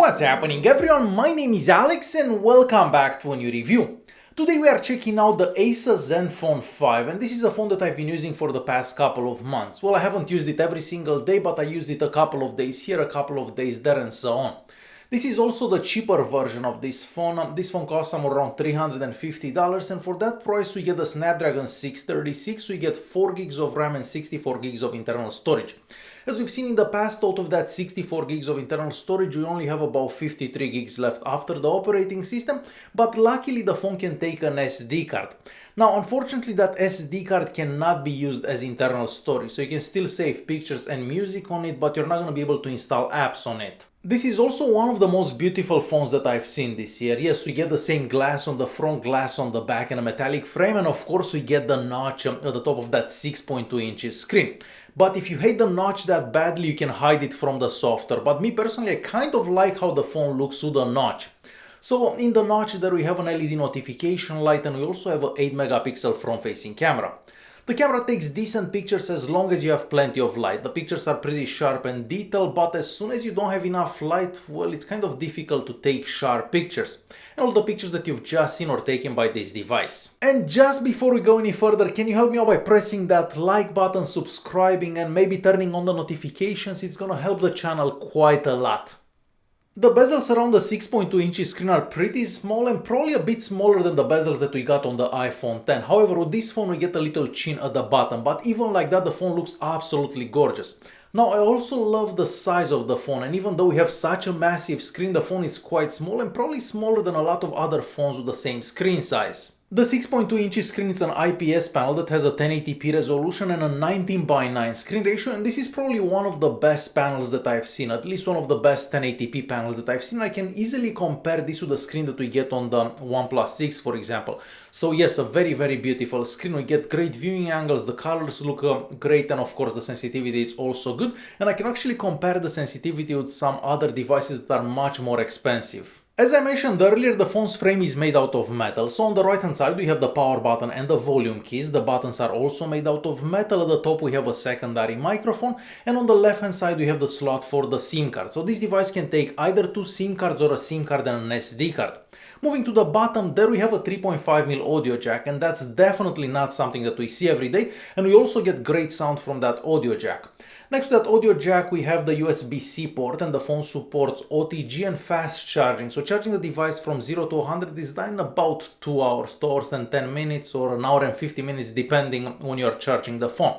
What's happening everyone, my name is Alex and welcome back to a new review. Today we are checking out the ASUS Zenfone 5 and this is a phone that I've been using for the past couple of months. Well, I haven't used it every single day, but I used it a couple of days here, a couple of days there and so on. This is also the cheaper version of this phone. This phone costs somewhere around $350 and for that price we get the Snapdragon 636, we get 4 gigs of RAM and 64 gigs of internal storage. As we've seen in the past, out of that 64 gigs of internal storage, we only have about 53 gigs left after the operating system, but luckily the phone can take an SD card. Now, unfortunately, that SD card cannot be used as internal storage, so you can still save pictures and music on it, but you're not going to be able to install apps on it. This is also one of the most beautiful phones that I've seen this year. Yes, we get the same glass on the front, glass on the back and a metallic frame, and of course we get the notch at the top of that 6.2 inches screen. But if you hate the notch that badly, you can hide it from the software. But me personally, I kind of like how the phone looks with the notch. So in the notch there we have an LED notification light and we also have an 8 megapixel front-facing camera. The camera takes decent pictures as long as you have plenty of light. The pictures are pretty sharp and detailed, but as soon as you don't have enough light, well, it's kind of difficult to take sharp pictures. And all the pictures that you've just seen are taken by this device. And just before we go any further, can you help me out by pressing that like button, subscribing and maybe turning on the notifications? It's gonna help the channel quite a lot. The bezels around the 6.2 inches screen are pretty small and probably a bit smaller than the bezels that we got on the iPhone 10. However, with this phone we get a little chin at the bottom, but even like that the phone looks absolutely gorgeous. Now, I also love the size of the phone, and even though we have such a massive screen, the phone is quite small and probably smaller than a lot of other phones with the same screen size. The 6.2 inches screen is an IPS panel that has a 1080p resolution and a 19:9 screen ratio, and this is probably one of the best panels that I've seen, at least one of the best 1080p panels that I've seen. I can easily compare this with the screen that we get on the OnePlus 6, for example. So yes, a very beautiful screen. We get great viewing angles, the colors look great, and of course the sensitivity is also good. And I can actually compare the sensitivity with some other devices that are much more expensive. As I mentioned earlier, the phone's frame is made out of metal, so on the right hand side we have the power button and the volume keys. The buttons are also made out of metal. At the top we have a secondary microphone, and on the left hand side we have the slot for the SIM card. So this device can take either 2 SIM cards or a SIM card and an SD card. Moving to the bottom, there we have a 3.5mm audio jack, and that's definitely not something that we see every day, and we also get great sound from that audio jack. Next to that audio jack we have the USB-C port, and the phone supports OTG and fast charging. So charging the device from 0 to 100 is done in about 2 hours, 2 hours and 10 minutes or an hour and 50 minutes depending when you are charging the phone.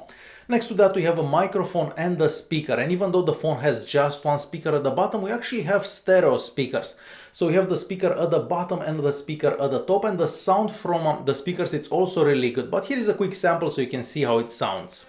Next to that we have a microphone and a speaker, and even though the phone has just one speaker at the bottom, we actually have stereo speakers. So we have the speaker at the bottom and the speaker at the top, and the sound from the speakers it's also really good. But here is a quick sample so you can see how it sounds.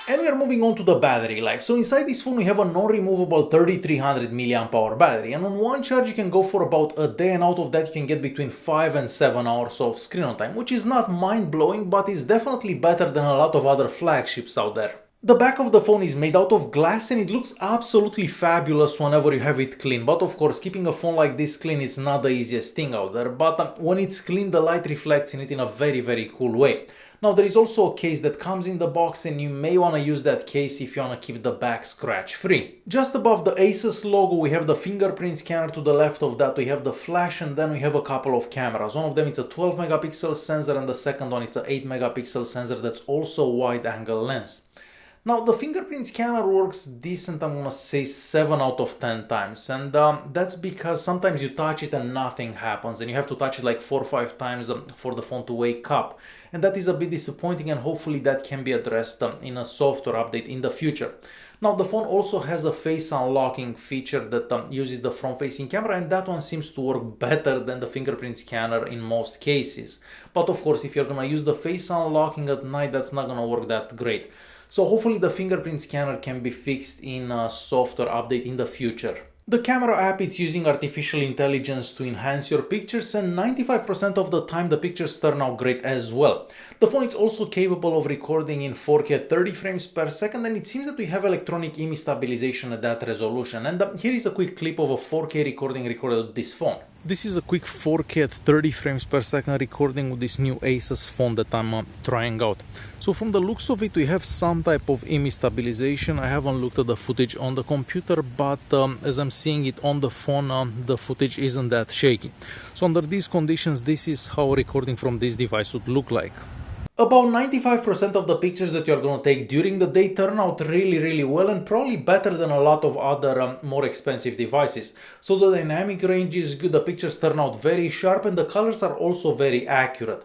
And we are moving on to the battery life. So inside this phone we have a non-removable 3300 mAh battery, and on one charge you can go for about a day, and out of that you can get between 5 and 7 hours of screen on time, which is not mind-blowing, but is definitely better than a lot of other flagships out there. The back of the phone is made out of glass and it looks absolutely fabulous whenever you have it clean, but of course keeping a phone like this clean is not the easiest thing out there, but when it's clean the light reflects in it in a very cool way. Now there is also a case that comes in the box, and you may want to use that case if you want to keep the back scratch free. Just above the ASUS logo we have the fingerprint scanner. To the left of that we have the flash, and then we have a couple of cameras. One of them is a 12 megapixel sensor and the second one is an 8 megapixel sensor that's also wide angle lens. Now the fingerprint scanner works decent, I'm gonna say 7 out of 10 times, and that's because sometimes you touch it and nothing happens, and you have to touch it like 4 or 5 times for the phone to wake up, and that is a bit disappointing, and hopefully that can be addressed in a software update in the future. Now the phone also has a face unlocking feature that uses the front-facing camera, and that one seems to work better than the fingerprint scanner in most cases. But of course if you're gonna use the face unlocking at night, that's not gonna work that great. So hopefully the fingerprint scanner can be fixed in a software update in the future. The camera app is using artificial intelligence to enhance your pictures, and 95% of the time the pictures turn out great as well. The phone is also capable of recording in 4K at 30 frames per second, and it seems that we have electronic image stabilization at that resolution. And here is a quick clip of a 4K recording recorded with this phone. This is a quick 4K at 30 frames per second recording with this new ASUS phone that I'm trying out. So from the looks of it, we have some type of image stabilization. I haven't looked at the footage on the computer, but as I'm seeing it on the phone, the footage isn't that shaky. So under these conditions, this is how recording from this device would look like. About 95% of the pictures that you're going to take during the day turn out really well, and probably better than a lot of other more expensive devices. So the dynamic range is good, the pictures turn out very sharp, and the colors are also very accurate.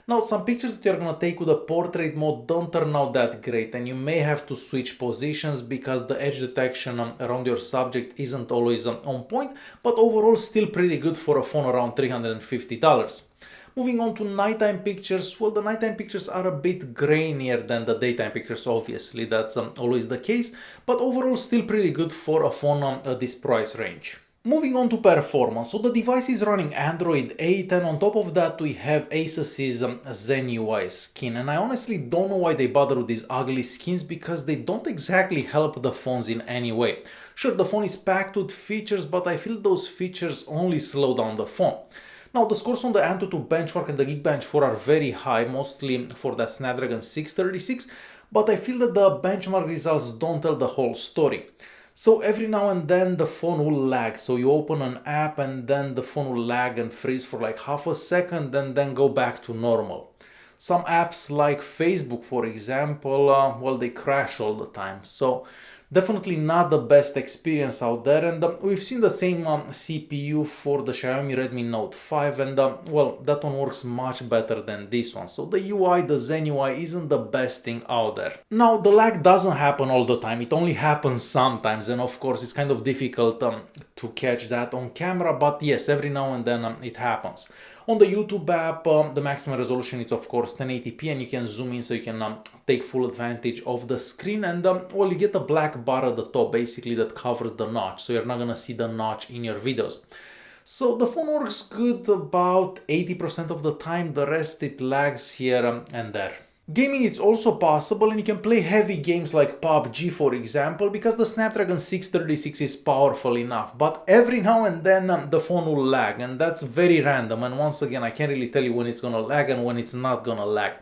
Now, some pictures that you're going to take with a portrait mode don't turn out that great, and you may have to switch positions because the edge detection around your subject isn't always on point, but overall still pretty good for a phone around $350. Moving on to nighttime pictures, well, the nighttime pictures are a bit grainier than the daytime pictures, obviously, that's always the case, but overall still pretty good for a phone at this price range. Moving on to performance, so the device is running Android 8, and on top of that we have ASUS's Zen UI skin, and I honestly don't know why they bother with these ugly skins because they don't exactly help the phones in any way. Sure, the phone is packed with features, but I feel those features only slow down the phone. Now, the scores on the Antutu benchmark and the Geekbench 4 are very high, mostly for that Snapdragon 636, but I feel that the benchmark results don't tell the whole story. So every now and then the phone will lag, so you open an app and then the phone will lag and freeze for like half a second and then go back to normal. Some apps like Facebook, for example, well, they crash all the time, so definitely not the best experience out there. And we've seen the same CPU for the Xiaomi Redmi Note 5, and well, that one works much better than this one. So the UI, the Zen UI, isn't the best thing out there. Now, the lag doesn't happen all the time, it only happens sometimes, and of course it's kind of difficult to catch that on camera, but yes, every now and then it happens. On the YouTube app, the maximum resolution is of course 1080p, and you can zoom in so you can take full advantage of the screen, and well, you get a black bar at the top basically that covers the notch, so you're not gonna see the notch in your videos. So the phone works good about 80% of the time, the rest it lags here and there. Gaming is also possible, and you can play heavy games like PUBG, for example, because the Snapdragon 636 is powerful enough, but every now and then the phone will lag, and that's very random, and once again I can't really tell you when it's gonna lag and when it's not gonna lag.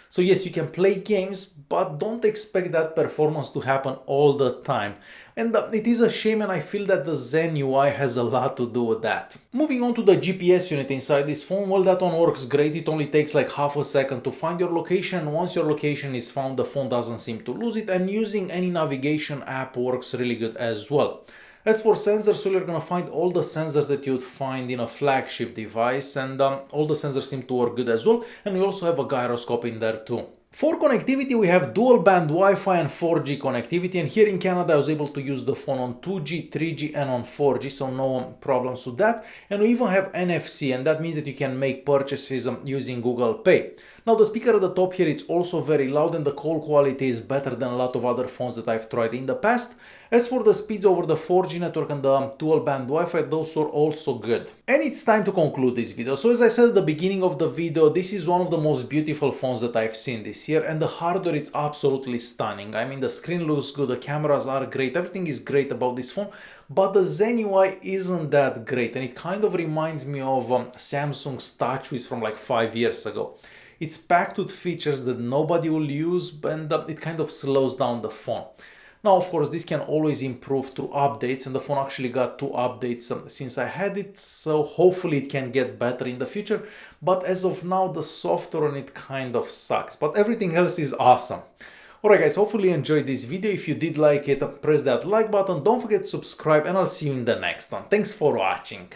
So yes, you can play games, but don't expect that performance to happen all the time. And it is a shame, and I feel that the Zen UI has a lot to do with that. Moving on to the GPS unit inside this phone, well, that one works great. It only takes like half a second to find your location. Once your location is found, the phone doesn't seem to lose it, and using any navigation app works really good as well. As for sensors, well, you're gonna find all the sensors that you'd find in a flagship device, and all the sensors seem to work good as well, and we also have a gyroscope in there too. For connectivity, we have dual band Wi-Fi and 4G connectivity, and here in Canada I was able to use the phone on 2G, 3G and on 4G, so no problems with that. And we even have NFC, and that means that you can make purchases using Google Pay. Now, the speaker at the top here, it's also very loud, and the call quality is better than a lot of other phones that I've tried in the past. As for the speeds over the 4G network and the dual band Wi-Fi, those are also good. And it's time to conclude this video. So as I said at the beginning of the video, this is one of the most beautiful phones that I've seen this year, and the hardware is absolutely stunning. I mean, the screen looks good, the cameras are great, everything is great about this phone, but the Zen UI isn't that great, and it kind of reminds me of Samsung's TouchWiz from like 5 years ago. It's packed with features that nobody will use, and it kind of slows down the phone. Now, of course, this can always improve through updates, and the phone actually got 2 updates since I had it, so hopefully it can get better in the future. But as of now, the software on it kind of sucks, but everything else is awesome. Alright guys, hopefully you enjoyed this video. If you did like it, press that like button, don't forget to subscribe, and I'll see you in the next one. Thanks for watching.